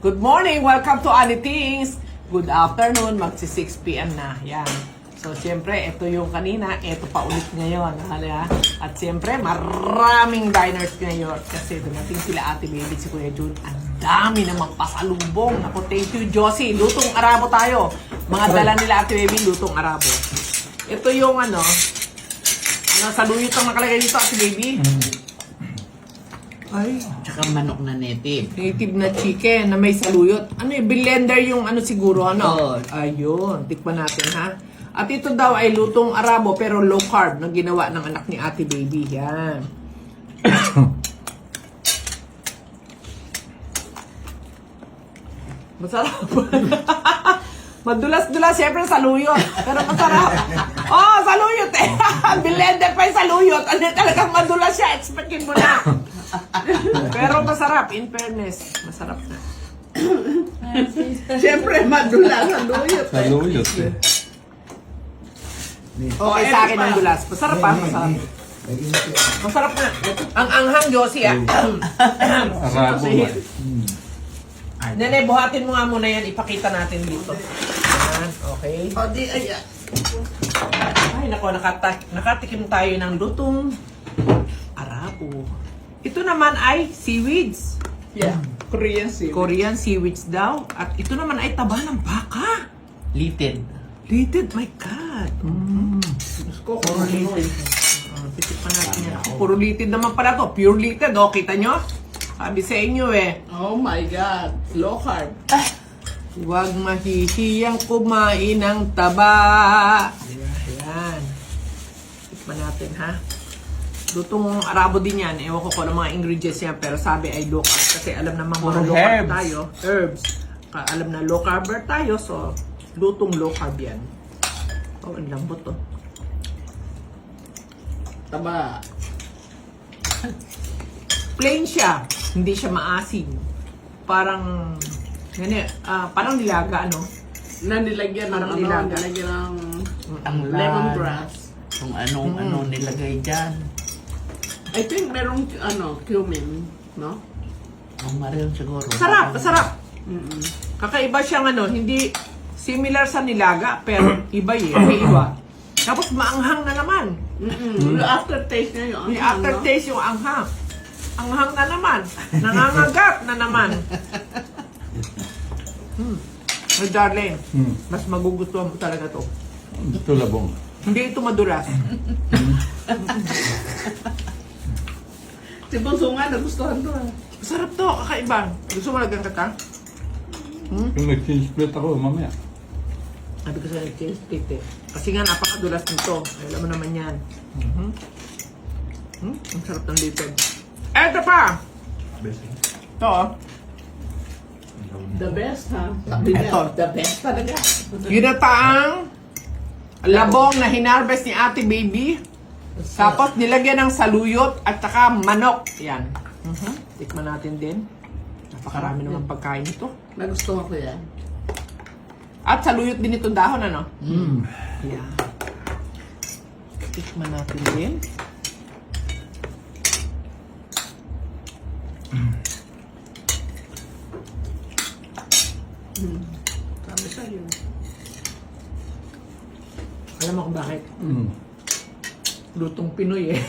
Good morning! Welcome to Ani Things! Good afternoon, magsi 6 p.m. na. Yan. So, siyempre, ito yung kanina, ito pa ulit ngayon. At siyempre, maraming diners ngayon. Kasi dumating sila Ate Baby, si Kuya Jun. Ang dami namang pasalubong. Ako, thank you, Josie. Lutong Arabo tayo. Mga dala nila Ate Baby, lutong Arabo. Ito yung saluyot ang nakalagay dito, Ate Baby. Ay, Tsaka manok na native. native na chicken na may saluyot. Ano yung blender yung siguro, Oo. Ayun, tikman natin, ha? At ito daw ay lutong Arabo pero low carb na ginawa ng anak ni Ate Baby. Yan. Masarap. Madulas-dulas, siyempre saluyot. Pero masarap. Oh, saluyot eh. Blender pa yung saluyot. Ano talagang madulas siya. Expectin mo na. Pero masarap, in fairness. Masarap na. Siyempre, madula, saluyot. Saluyot eh. Okay sa akin ang dulas. Masarap pa, masarap. Masarap na. Ang anghang, Josie, Arabo ba? Nene, buhatin mo nga muna yan. Ipakita natin dito. Yan, okay. O di, ay, Ay, nako, nakatikim tayo ng lutong Arabo. Ito naman ay seaweeds. yeah, Korean seaweed. Korean seaweeds daw. At ito naman ay taba ng baka. Litid. Litid, my God. Ko, kung ano eh. Titikman natin yan. Ako, puro litid naman pala to. Pure litid, oh. Kita nyo? Sabi sa inyo eh. Oh my God, low carb. Huwag mahihiyang kumain ng taba. Ayan. Tikman natin, ha? Lutong Arabo din yan. Ewan ko kung ano mga ingredients yan. Pero sabi ay low carb. Kasi alam naman mga low carb Herbs. tayo. Herbs. Alam na low carb tayo. So, lutong low carb yan. Oh, ang lambot to. Taba. Plain siya. Hindi siya maasim. Parang, parang nilaga, ano? Na nilagyan ng Parang ano, nilaga. nilagyan ng Ang lemongrass. Kung anong nilagay dyan. I think merong cumin, no? Ang maril siguro. Masarap, masarap. Mm-mm. Kakaiba siyang hindi similar sa nilaga, pero iba eh. May iba. Tapos maanghang na naman. Mm-mm. Yung aftertaste niya yung May aftertaste yung anghang. Anghang na naman. Nangangagat na naman. My darling, mas magugustuhan mo talaga to. Ito labong. Hindi ito madulas. Si Bunso nga, nagustuhan to. Masarap to, kakaiba. Gusto mo lagyan ka ta? Yung nag-split ako mamaya. Sabi ko sa nag-change plate eh. Kasi nga napakadulas nito. Alam mo naman yan. Ang sarap ng litid. Eto pa! Ito oh. The best, ha? Sabi niya, Eto. the best talaga. Ginataang labong na hinarvest ni Ate Baby. Tapos nilagyan ng saluyot at saka manok. Yan. Tikman natin din. Napakarami naman pagkain ito. Nagustuhan ko yan. At saluyot din itong dahon, ano? Yan. Tikman natin din. Sabi sa'yo. Alam mo kung bakit? Mm. Lutong Pinoy eh.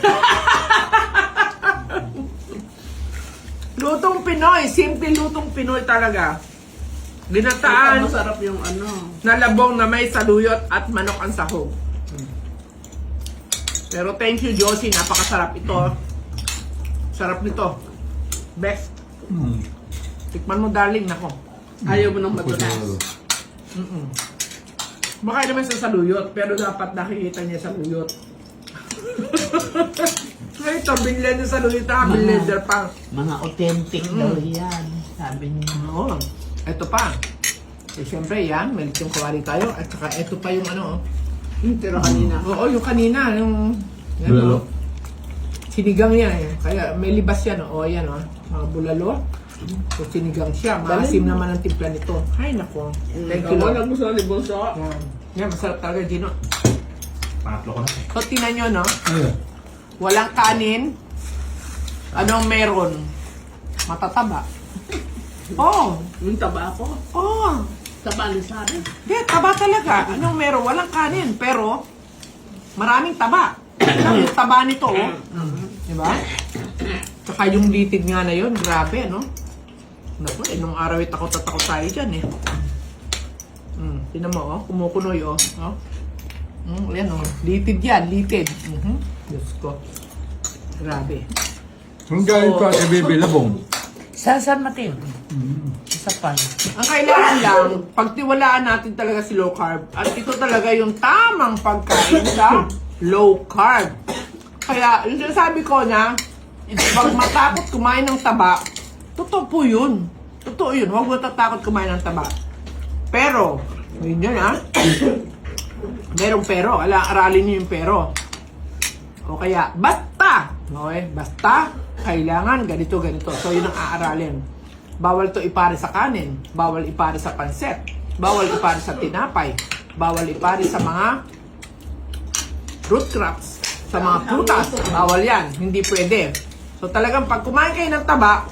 Lutong Pinoy. Simple lutong Pinoy talaga. Ginataan Masarap yung na labong na may saluyot at manok ang sahog. Pero thank you, Josie. Napakasarap ito. Sarap nito. Best. Tikman mo, darling. Nako. Ayaw mo nang madulas. Baka naman sa saluyot, pero dapat nakikita niya saluyot. Ay, ito, binlend na saluyot. Blender pa. Mga authentic daw yan. Sabi niya. Oo. Ito pa. Eh, syempre, yan. May lechong kawali tayo. At saka, ito pa yung Yung tira kanina. Oo, yung kanina. Yung, Bulalo? Sinigang yan eh. Kaya may libas yan. O, yan o. Mga bulalo. So, sinigang siya. Maasim naman ang timpla nito. Ay, nako. Thank you, Ako Lord. nagustuhan ni Bunso. Yan. Yan, masarap talaga, Gino. Pangatlo ko na. So, tingnan nyo, no? Ayun. Walang kanin. Anong meron? Matataba. Oh, Yung taba ko. oh. Taba ni Sari. Hindi, taba talaga. Anong meron? Walang kanin. Pero, maraming taba. Alam, yung taba nito, oh. Diba? Tsaka yung litid nga na yun, grabe, no? Naku, nung araw takot na takot tayo dyan, eh. Tinan mo, oh. Kumukunoy, oh. Oh. Ayan, oh. Litid yan, litid. Diyos ko. Grabe. Ang galing pa kay Baby Labong. Sa San Mateo. Isa pa. Ang kailangan lang, pagtiwalaan natin talaga si low carb. At ito talaga yung tamang pagkain sa low carb. Kaya, yung sinasabi ko na, pag matakot kumain ng taba, totoo po yun. Totoo yun. Huwag mo tatakot kumain ng taba. Pero, yun yun ha. Merong pero. Aralin niyo yung pero. O kaya, basta. Okay? Basta, kailangan ganito. So, yun ang aaralin. Bawal to ipare sa kanin. Bawal ipare sa panset. Bawal ipare sa tinapay. Bawal ipare sa mga root crops. Sa mga prutas. Bawal yan. Hindi pwede. So, talagang pag kumain kayo ng taba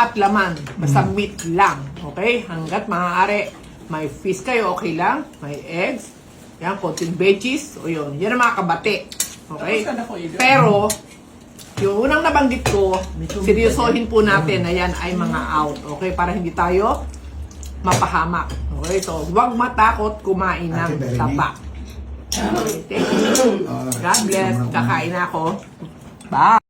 at laman. Basta meat lang. Okay? Hanggat maaari. May fish kayo, okay lang. May eggs. Yan, konting veggies. O yun. Yan ang mga kabate. Okay? Pero, yung unang nabanggit ko, seryosohin po natin na yan ay mga out. Okay? Para hindi tayo mapahamak. Okay? So, huwag matakot kumain ng taba. Okay? Thank you. God bless. Kakain na ako. Bye!